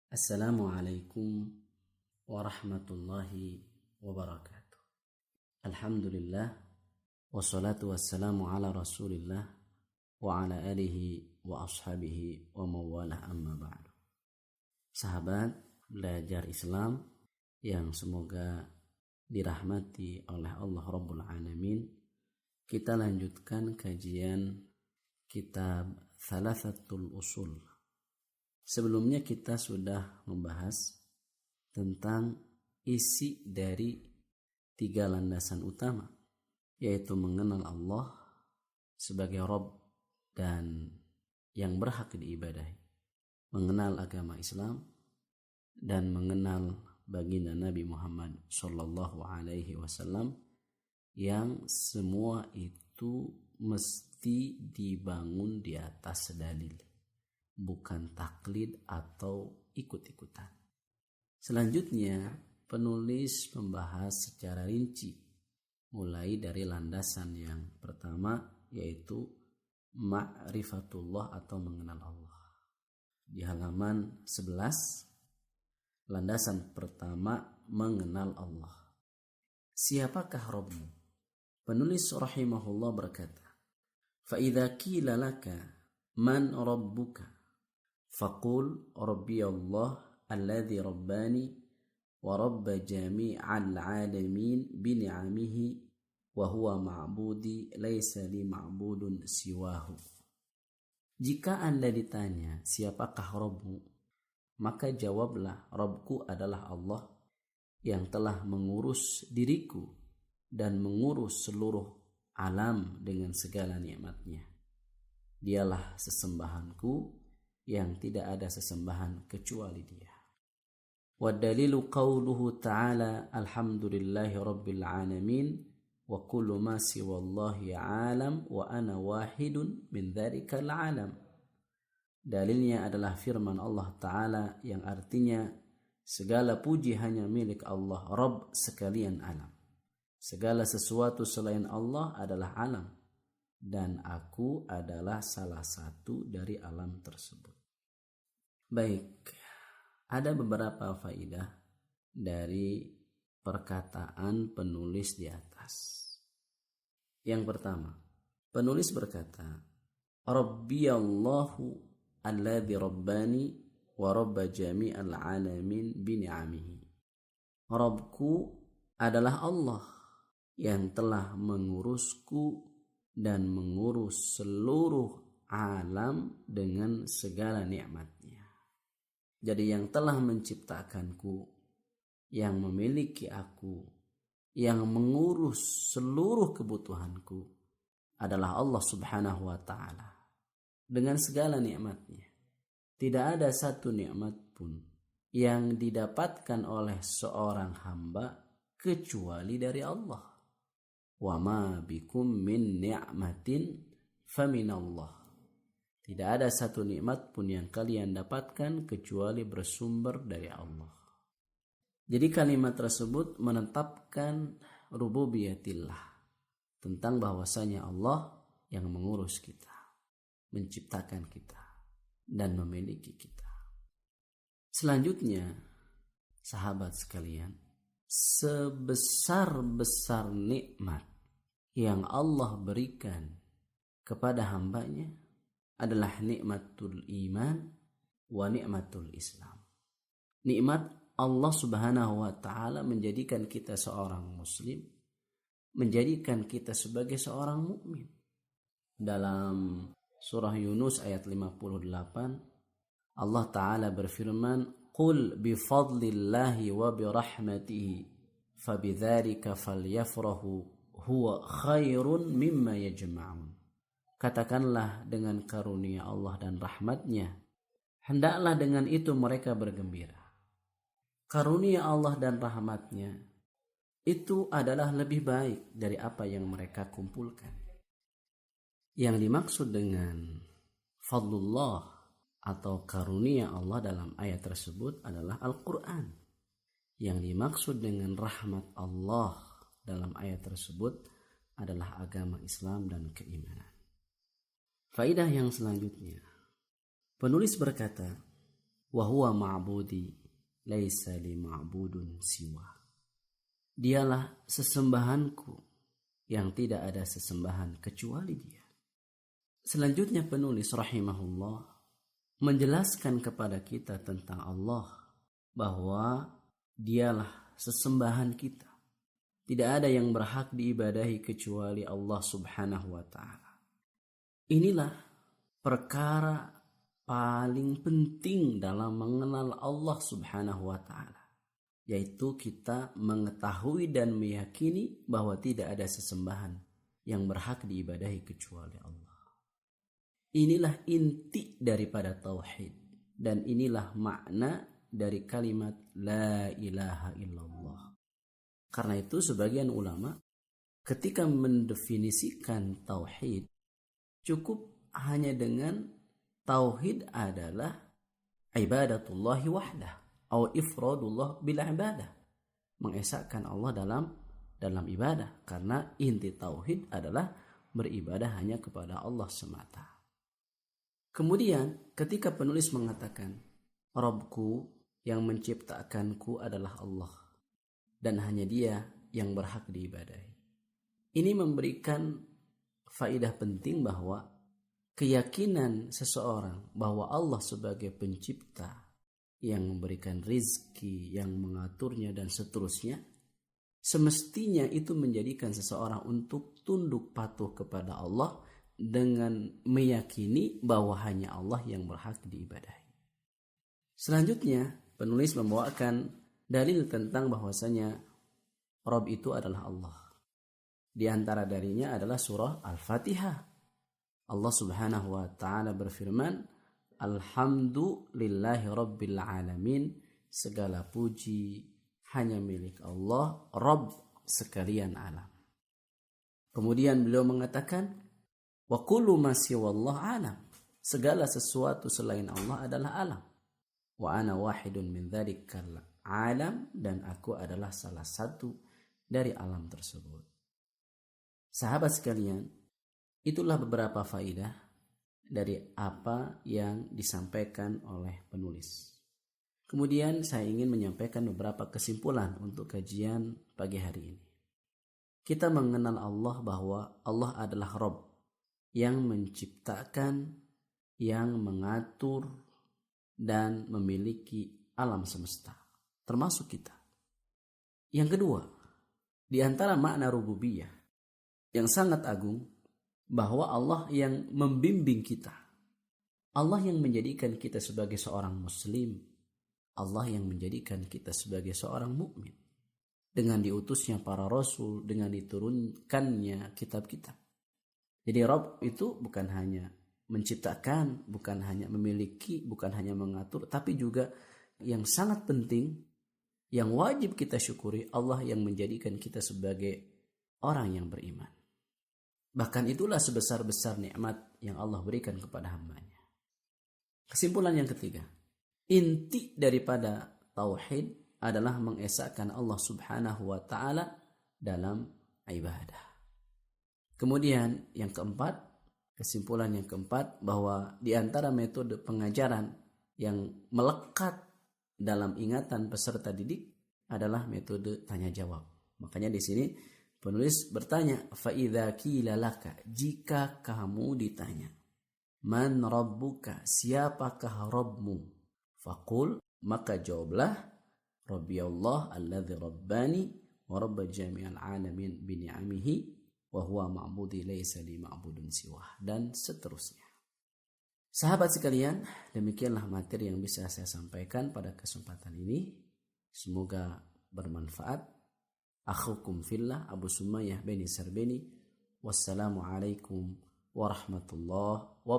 Assalamualaikum warahmatullahi wabarakatuh. Alhamdulillah, wassalatu wassalamu ala rasulillah wa ala alihi wa ashabihi wa mawalah amma ba'du. Sahabat belajar Islam yang semoga dirahmati oleh Allah Rabbul Alamin, kita lanjutkan kajian kitab Thalathatul Usul. Sebelumnya kita sudah membahas tentang isi dari 3 landasan utama, yaitu mengenal Allah sebagai Rabb dan yang berhak diibadahi, mengenal agama Islam, dan mengenal baginda Nabi Muhammad Sallallahu Alaihi Wasallam, yang semua itu mesti dibangun di atas dalil, bukan taklid atau ikut-ikutan. Selanjutnya, penulis membahas secara rinci mulai dari landasan yang pertama, yaitu ma'rifatullah atau mengenal Allah. Di halaman 11, landasan pertama, mengenal Allah. Siapakah Rabbmu? Penulis rahimahullah berkata, "Fa'idha qila laka man rabbuka faqul rabbi Allah alladhi rabbani wa rabba jami'al alamin bi ni'amihi wa huwa ma'budi laysa li ma'budun siwahu." Jika Anda ditanya siapakah Rabbmu, maka jawablah, Rabbku adalah Allah yang telah mengurus diriku dan mengurus seluruh alam dengan segala nikmatnya. Dialah sesembahanku yang tidak ada sesembahan kecuali Dia. Wa dalilu qauluhu ta'ala alhamdulillahi rabbil alamin wa kullu ma siwallahi alam wa ana wahidun min dzarikal alam. Dalilnya adalah firman Allah Ta'ala yang artinya segala puji hanya milik Allah, Rabb sekalian alam. Segala sesuatu selain Allah adalah alam, dan aku adalah salah satu dari alam tersebut. Baik, ada beberapa faidah dari perkataan penulis di atas. Yang pertama, penulis berkata, Rabbi Allahu alladhi rabbani wa rabba jami'al alamin bini'amihi. Rabbku adalah Allah yang telah mengurusku dan mengurus seluruh alam dengan segala nikmatnya. Jadi yang telah menciptakanku, yang memiliki aku, yang mengurus seluruh kebutuhanku adalah Allah Subhanahu wa Ta'ala dengan segala nikmatnya. Tidak ada satu nikmat pun yang didapatkan oleh seorang hamba kecuali dari Allah. Wa ma bikum min ni'matin faminallah. Tidak ada satu nikmat pun yang kalian dapatkan kecuali bersumber dari Allah. Jadi kalimat tersebut menetapkan rububiyatillah, tentang bahwasanya Allah yang mengurus kita, menciptakan kita, dan memiliki kita. Selanjutnya, sahabat sekalian, sebesar-besar nikmat yang Allah berikan kepada hambanya adalah nikmatul iman wa nikmatul Islam. Nikmat Allah Subhanahu wa Ta'ala menjadikan kita seorang muslim, menjadikan kita sebagai seorang mukmin. Dalam surah Yunus ayat 58, Allah Ta'ala berfirman, "Qul bifadlillahi wa birahmatihi fabidzalika falyafrahu huwa khairun mimma yajma'un." Katakanlah, dengan karunia Allah dan rahmatnya, hendaklah dengan itu mereka bergembira. Karunia Allah dan rahmatnya itu adalah lebih baik dari apa yang mereka kumpulkan. Yang dimaksud dengan fadlullah atau karunia Allah dalam ayat tersebut adalah Al-Quran. Yang dimaksud dengan rahmat Allah dalam ayat tersebut adalah agama Islam dan keimanan. Faidah yang selanjutnya, penulis berkata, wa huwa ma'budi laisa li ma'budun siwa. Dialah sesembahanku yang tidak ada sesembahan kecuali dia. Selanjutnya penulis rahimahullah menjelaskan kepada kita tentang Allah bahwa dialah sesembahan kita. Tidak ada yang berhak diibadahi kecuali Allah subhanahu wa ta'ala. Inilah perkara paling penting dalam mengenal Allah subhanahu wa ta'ala, yaitu kita mengetahui dan meyakini bahwa tidak ada sesembahan yang berhak diibadahi kecuali Allah. Inilah inti daripada tauhid, dan inilah makna dari kalimat la ilaha illallah. Karena itu sebagian ulama ketika mendefinisikan tauhid cukup hanya dengan tauhid adalah ibadatullahi wahdah atau ifradullah bil ibadah, mengesahkan Allah dalam ibadah, karena inti tauhid adalah beribadah hanya kepada Allah semata. Kemudian ketika penulis mengatakan Rabbku yang menciptakanku adalah Allah dan hanya dia yang berhak diibadahi, ini memberikan faedah penting bahwa keyakinan seseorang bahwa Allah sebagai pencipta yang memberikan rizki, yang mengaturnya dan seterusnya, semestinya itu menjadikan seseorang untuk tunduk patuh kepada Allah dengan meyakini bahwa hanya Allah yang berhak diibadahi. Selanjutnya penulis membawakan dalil tentang bahwasanya Rabb itu adalah Allah. Di antara darinya adalah surah Al-Fatihah. Allah subhanahu wa ta'ala berfirman, Alhamdulillahi rabbil alamin, segala puji hanya milik Allah, Rabb sekalian alam. Kemudian beliau mengatakan, wa kullu ma siwallah alam, segala sesuatu selain Allah adalah alam. Wa ana wahidun min dzalikal alam, dan aku adalah salah satu dari alam tersebut. Sahabat sekalian, itulah beberapa faedah dari apa yang disampaikan oleh penulis. Kemudian saya ingin menyampaikan beberapa kesimpulan untuk kajian pagi hari ini. Kita mengenal Allah bahwa Allah adalah Rabb yang menciptakan, yang mengatur dan memiliki alam semesta, termasuk kita. Yang kedua, di antara makna rububiyah yang sangat agung, bahwa Allah yang membimbing kita, Allah yang menjadikan kita sebagai seorang muslim, Allah yang menjadikan kita sebagai seorang mukmin, dengan diutusnya para rasul, dengan diturunkannya kitab-kitab. Jadi Rabb itu bukan hanya menciptakan, bukan hanya memiliki, bukan hanya mengatur, tapi juga yang sangat penting, yang wajib kita syukuri, Allah yang menjadikan kita sebagai orang yang beriman. Bahkan itulah sebesar-besar nikmat yang Allah berikan kepada hambanya. Kesimpulan yang ketiga, inti daripada tauhid adalah mengesahkan Allah subhanahu wa ta'ala dalam ibadah. Kemudian yang keempat, kesimpulan yang keempat, bahwa di antara metode pengajaran yang melekat dalam ingatan peserta didik adalah metode tanya jawab. Makanya di sini penulis bertanya, fa idza qila laka, jika kamu ditanya, man rabbuka, siapakah Rabbmu? Faqul, maka jawablah, Rabbi Allah alladzi rabbani wa rabb jami'al alamin bi ni'amihi wa huwa ma'budi laisa li ma'budun siwah, dan seterusnya. Sahabat sekalian, demikianlah materi yang bisa saya sampaikan pada kesempatan ini. Semoga bermanfaat. Akhukum fillah, Abu Sumayyah bin Sarbini. Wassalamualaikum warahmatullahi wabarakatuh.